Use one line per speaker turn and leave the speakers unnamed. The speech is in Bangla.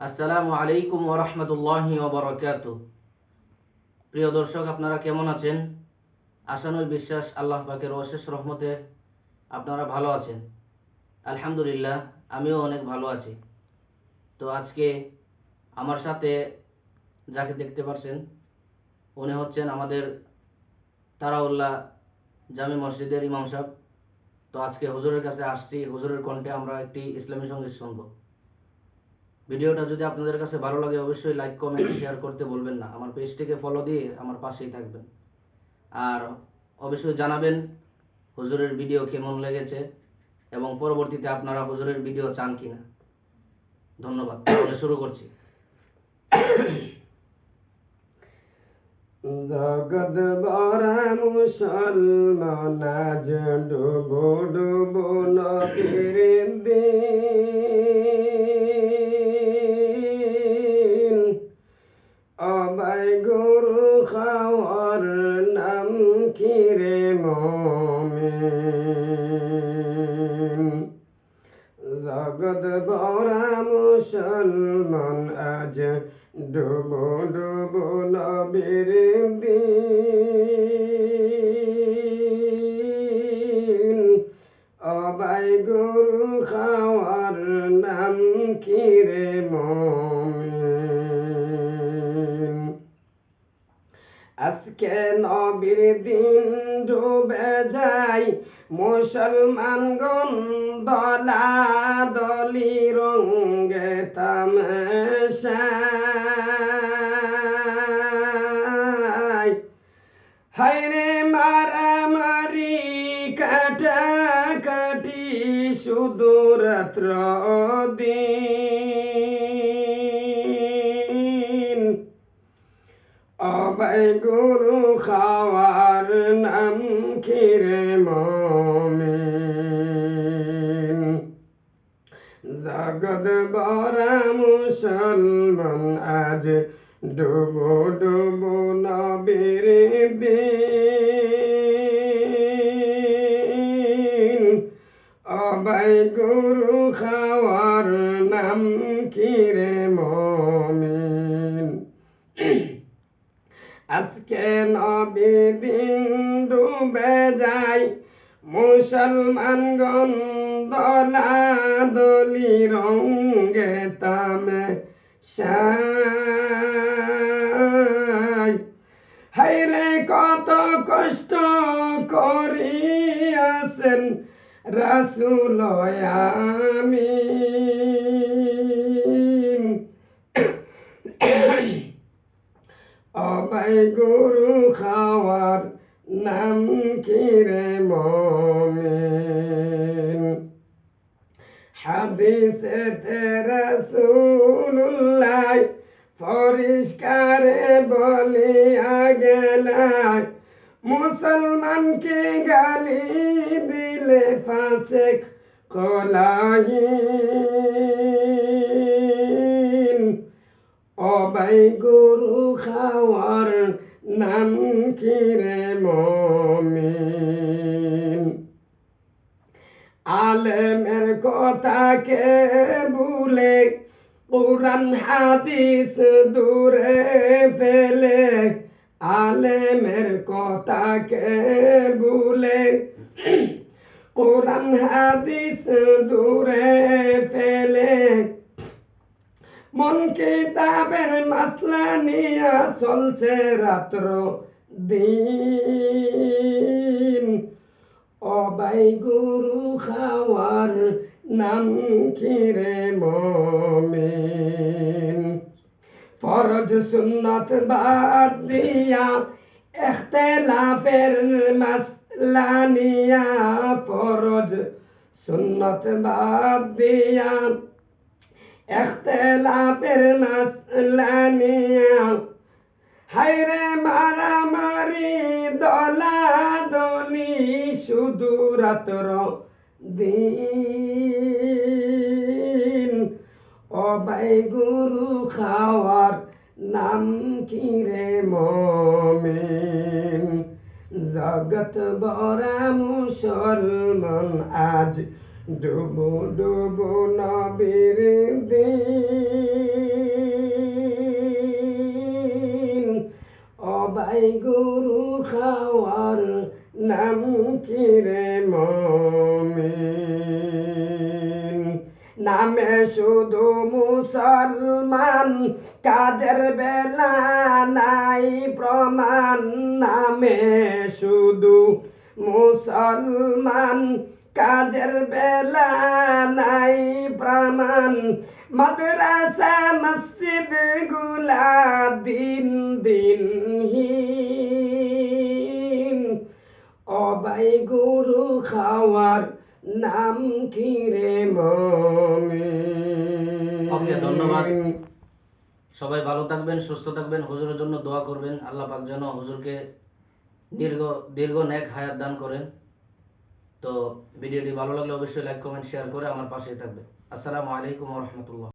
আসসালামু আলাইকুম ওয়া রাহমাতুল্লাহি ওয়া বারাকাতুহু। প্রিয় দর্শক, আপনারা কেমন আছেন? আশানুর বিশ্বাস আল্লাহ পাকের অশেষ রহমতে আপনারা ভালো আছেন। আলহামদুলিল্লাহ, আমিও অনেক ভালো আছি। তো আজকে আমার সাথে যাকে দেখতে পাচ্ছেন উনি হচ্ছেন আমাদের তারাউল্লাহ জামি মসজিদের ইমাম সাহেব। তো আজকে হুজুরের কাছে আসছি, হুজুরের কণ্ঠে আমরা একটি ইসলামী সঙ্গীত শুনবো। ভিডিওটা যদি আপনাদের কাছে ভালো লাগে অবশ্যই লাইক কমেন্ট শেয়ার করতে বলবেন না। আমার পেজটিকে ফলো দিয়ে আমার পাশেই থাকবেন। আর অবশ্যই জানাবেন হুজুরের ভিডিও কেমন লেগেছে এবং পরবর্তীতে আপনারা হুজুরের ভিডিও চান কিনা। ধন্যবাদ। তাহলে শুরু করছি।
জগৎ বরা মুসলমান আজ ডুবো ডুবো নবীর দিন অবাই গরু খাওয়ার নাম কি রে মুমিন। জগৎ বরা মুসলমান আজ ডুবো ডুবো নবীর দিন অবাই গরু খাওয়ার নাম কি রে মুমিন। আজকে নবীর দিন ডুবে যায় মুসলমানগণ দলাদলি রঙ্গে তামাশায়। হায়রে মারামারি কাটাকাটি শুধু রাত্র দিন অবাই গরু খাওয়ার নাম কি রে মুমিন। জগৎ বরা মুসলমান আজ ডুবো ডুবো নবীর দিন অবাই গরু খাওয়ার নাম কি রে মুমিন। আজকে নবীর দিন ডুবে যায় মুসলমানগণ দলাদলি রঙ্গে তামাশায়। হায়রে কত কষ্ট করিয়াছেন রাসূল আমিন। অবাই গরু খাওয়ার নাম কি রে মুমিন। হাদিসেতে রাসূলুল্লাহ পরিষ্কারে বলিয়া গেলেন মুসলমানকে গালি দিলে ফাসেক কলাহীন অবাই গরু খাওয়ার নাম কি রে মুমিন। আলেমের কথাকে ভুলে কুরআন হাদিস দূরে ফেলে আলেমের কথাকে ভুলে কুরআন হাদিস দূরে ফেলে মন কিতাবের মাসলা নিয়া চলছে রাত্র দিন অবাই গরু খাওয়ার নাম কি রে মুমিন। ফরজ সুন্নত বাদ দিয়া ইখতিলাফের মাসলা নিয়া ফরজ সুন্নত বাদ দিয়া ইখতিলাফের মাসলা নিয়া হায়রে মারামারি দলাদলি শুধু রাত্র দিন অবাই গরু খাওয়ার নাম কি রে মুমিন। জগৎ বরা মুসলমান আজ ডুবো ডুবো নবীর দিন কি রে মমিন নামে শুধু মুসলমান কাজের বেলা নাই প্রমাণ নামে শুধু মুসলমান কাজের বেলা নাই প্রমাণ মাদ্রাসা মসজিদ গুলা দিন দিন হীন অবাই গরু খাওয়ার নাম কি রে মমিন
ওকে, ধন্যবাদ। সবাই ভালো থাকবেন, সুস্থ থাকবেন, হুজুরের জন্য দোয়া করবেন। আল্লাহ পাক যেন হুজুরকে দীর্ঘ নেক হায়াত দান করেন। তো ভিডিওটি ভালো লাগলে অবশ্যই লাইক কমেন্ট শেয়ার করে আমার পাশে থাকবেন। আসসালামু আলাইকুম ওয়া রাহমাতুল্লাহ।